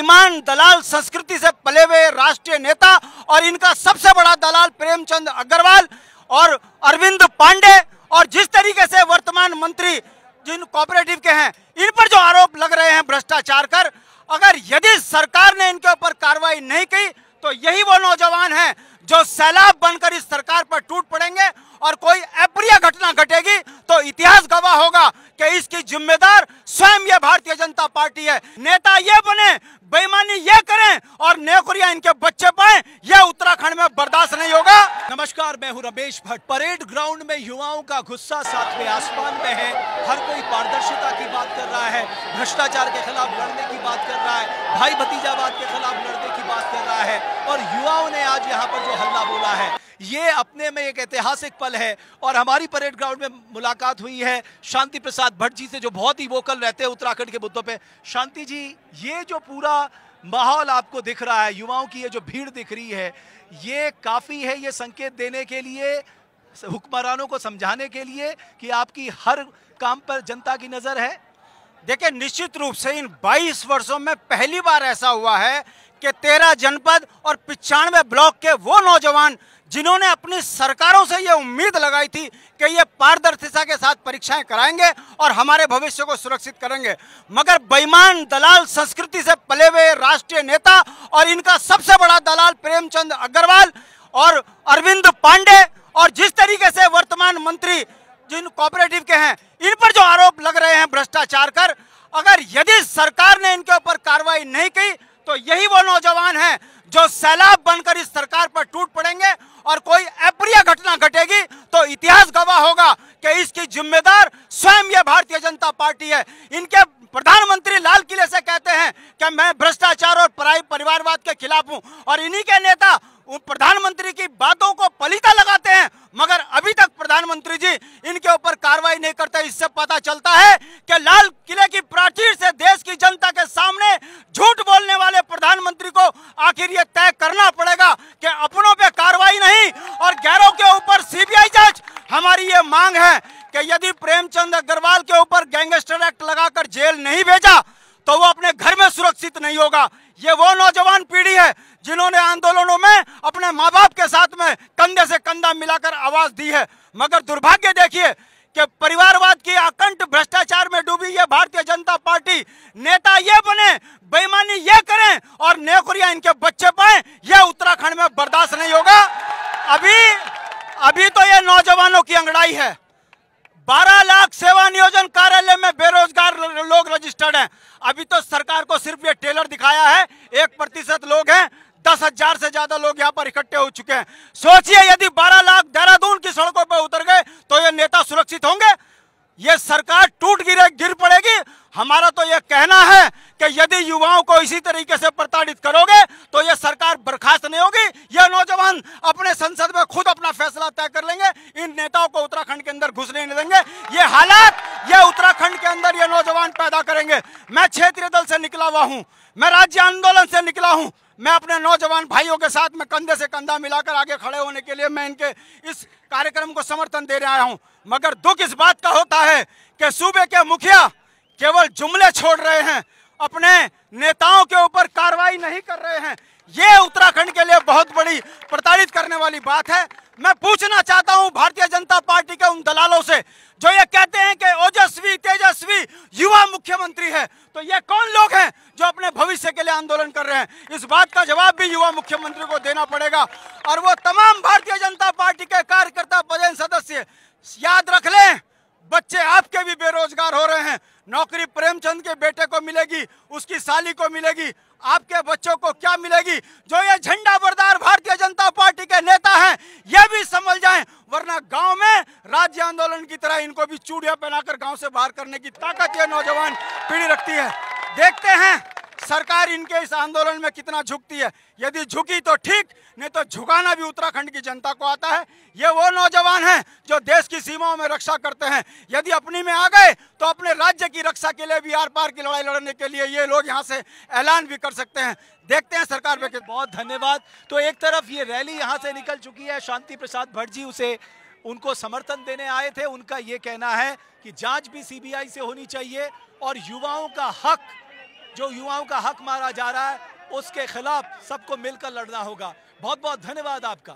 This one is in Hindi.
बेईमान दलाल संस्कृति से पले हुए राष्ट्रीय नेता और इनका सबसे बड़ा दलाल प्रेमचंद अग्रवाल और अरविंद पांडे और जिस तरीके से वर्तमान मंत्री जिन कोऑपरेटिव के हैं इन पर जो आरोप लग रहे हैं भ्रष्टाचार कर, अगर यदि सरकार ने इनके ऊपर कार्रवाई नहीं की तो यही वो नौजवान हैं जो सैलाब बनकर इस सरकार पर टूट पड़ेंगे और कोई अप्रिय घटना घटेगी तो इतिहास गवाह होगा कि इसकी जिम्मेदार स्वयं ये भारतीय जनता पार्टी है। नेता ये बने, बेईमानी ये करें और नौकरियां इनके बच्चे पाएं, यह उत्तराखंड में बर्दाश्त नहीं होगा। नमस्कार, मैं हूं रमेश भट्ट। परेड ग्राउंड में युवाओं का गुस्सा सातवें आसमान में है। हर कोई पारदर्शिता की बात कर रहा है, भ्रष्टाचार के खिलाफ लड़ने की बात कर रहा है, भाई भतीजावाद के खिलाफ लड़ने की बात कर रहा है। और युवाओं ने आज यहाँ पर जो हल्ला बोला है ये अपने में एक ऐतिहासिक पल है। और हमारी परेड ग्राउंड में मुलाकात हुई है शांति प्रसाद भट्ट जी से, जो बहुत ही वोकल रहते हैं उत्तराखंड के मुद्दों पे। शांति जी, ये जो पूरा माहौल आपको दिख रहा है, युवाओं की ये जो भीड़ दिख रही है, ये काफी है ये संकेत देने के लिए, हुक्मरानों को समझाने के लिए कि आपकी हर काम पर जनता की नजर है? देखिए, निश्चित रूप से इन 22 वर्षों में पहली बार ऐसा हुआ है कि 13 जनपद और 95 ब्लॉक के वो नौजवान जिन्होंने अपनी सरकारों से ये उम्मीद लगाई थी कि ये पारदर्शिता के साथ परीक्षाएं कराएंगे और हमारे भविष्य को सुरक्षित करेंगे, मगर बेईमान दलाल संस्कृति से पले हुए राष्ट्रीय नेता और इनका सबसे बड़ा दलाल प्रेमचंद अग्रवाल और अरविंद पांडे और जिस तरीके से वर्तमान मंत्री जिन कोऑपरेटिव के हैं इन पर जो आरोप लग रहे हैं भ्रष्टाचार कर, अगर यदि सरकार ने इनके ऊपर कार्रवाई नहीं की तो यही वो नौजवान हैं जो सैलाब बनकर इस सरकार पर टूट पड़ेंगे और कोई अप्रिय घटना घटेगी तो इतिहास गवाह होगा कि इसकी जिम्मेदार स्वयं ये भारतीय जनता पार्टी है। इनके प्रधानमंत्री लाल किले से कहते हैं कि मैं भ्रष्टाचार और परिवारवाद के खिलाफ हूं और इन्हीं के नेता प्रधानमंत्री की बातों को पलीता लगाते हैं, मगर अभी तक प्रधानमंत्री जी इनके ऊपर कार्रवाई नहीं करते। इससे पता चलता है कि लाल किले की प्राचीर से देश की जनता के सामने झूठ बोलने वाले प्रधानमंत्री को आखिर ये तय करना पड़ेगा कि अपनों पे कार्रवाई नहीं और गैरों के ऊपर सीबीआई जांच। हमारी ये मांग है कि यदि प्रेमचंद अग्रवाल के ऊपर गैंगस्टर एक्ट लगाकर जेल नहीं भेजा तो वो अपने घर में सुरक्षित नहीं होगा। ये वो नौजवान पीढ़ी है जिन्होंने आंदोलनों में अपने माँ बाप के साथ में कंधे से कंधा मिलाकर आवाज दी है, मगर दुर्भाग्य देखिए कि परिवारवाद की अकंठ भ्रष्टाचार में डूबी ये भारतीय जनता पार्टी, नेता ये बने, बेईमानी ये करें और नौकरियां इनके बच्चे पाएं, यह उत्तराखंड में बर्दाश्त नहीं होगा। अभी तो ये नौजवानों की अंगड़ाई है। 12 लाख सेवा नियोजन कार्यालय में बेरोजगार लोग रजिस्टर्ड हैं। अभी तो सरकार को सिर्फ ये टेलर दिखाया है, 1% लोग हैं, 10,000 से ज्यादा लोग यहाँ पर इकट्ठे हो चुके हैं। सोचिए यदि 12 लाख देहरादून की सड़कों पर उतर गए तो ये नेता सुरक्षित होंगे? ये सरकार गिर पड़ेगी। हमारा तो ये कहना है कि यदि युवाओं को इसी तरीके से प्रताड़ित करोगे तो ये सरकार बर्खास्त नहीं होगी। यह नौजवान अपने संसद में खुद अपना फैसला तय कर लेंगे, इन नेताओं को उत्तराखंड के अंदर घुसने नहीं देंगे। ये हालात ये उत्तराखंड के अंदर ये नौजवान पैदा करेंगे। मैं क्षेत्रीय दल से निकला हुआ हूँ, मैं राज्य आंदोलन से निकला हूँ, मैं अपने नौजवान भाइयों के साथ में कंधे से कंधा मिलाकर आगे खड़े होने के लिए मैं इनके इस कार्यक्रम को समर्थन दे रहा हूं, मगर दुख इस बात का होता है कि सूबे के मुखिया केवल जुमले छोड़ रहे हैं, अपने नेताओं के ऊपर कार्रवाई नहीं कर रहे हैं। ये उत्तराखंड के लिए बहुत बड़ी प्रताड़ित करने वाली बात है। मैं पूछना चाहता हूं भारतीय जनता पार्टी के उन दलालों से जो ये कहते हैं कि ओजस्वी तेजस्वी युवा मुख्यमंत्री है, तो ये कौन लोग हैं जो अपने भविष्य के लिए आंदोलन कर रहे हैं? इस बात का जवाब भी युवा मुख्यमंत्री को देना पड़ेगा। और वो तमाम भारतीय जनता पार्टी के कार्यकर्ता पदेन सदस्य याद रख लें, बच्चे आपके भी बेरोजगार हो रहे हैं। नौकरी प्रेमचंद के बेटे को मिलेगी, उसकी साली को मिलेगी, आपके बच्चों को क्या मिलेगी? जो ये झंडा बरदार भारतीय जनता पार्टी के नेता हैं ये भी समझ जाएं, वरना गांव में राज्य आंदोलन की तरह इनको भी चूड़ियां पहनाकर गांव से बाहर करने की ताकत ये नौजवान पीढ़ी रखती है। देखते हैं सरकार इनके इस आंदोलन में कितना झुकती है। यदि झुकी तो ठीक, नहीं तो झुकाना भी उत्तराखंड की जनता को आता है। ये वो नौजवान हैं जो देश की सीमाओं में रक्षा करते हैं। यदि अपनी में आ गए तो अपने राज्य की रक्षा के लिए भी आर पार की लड़ाई लड़ने के लिए ये लोग यहाँ से ऐलान भी कर सकते हैं। देखते हैं सरकार पे। बहुत धन्यवाद। तो एक तरफ ये रैली यहाँ से निकल चुकी है, शांति प्रसाद भट्ट जी उनको समर्थन देने आए थे। उनका ये कहना है कि जांच भी सीबीआई से होनी चाहिए और युवाओं का हक जो युवाओं का हक मारा जा रहा है उसके खिलाफ सबको मिलकर लड़ना होगा। बहुत बहुत धन्यवाद आपका।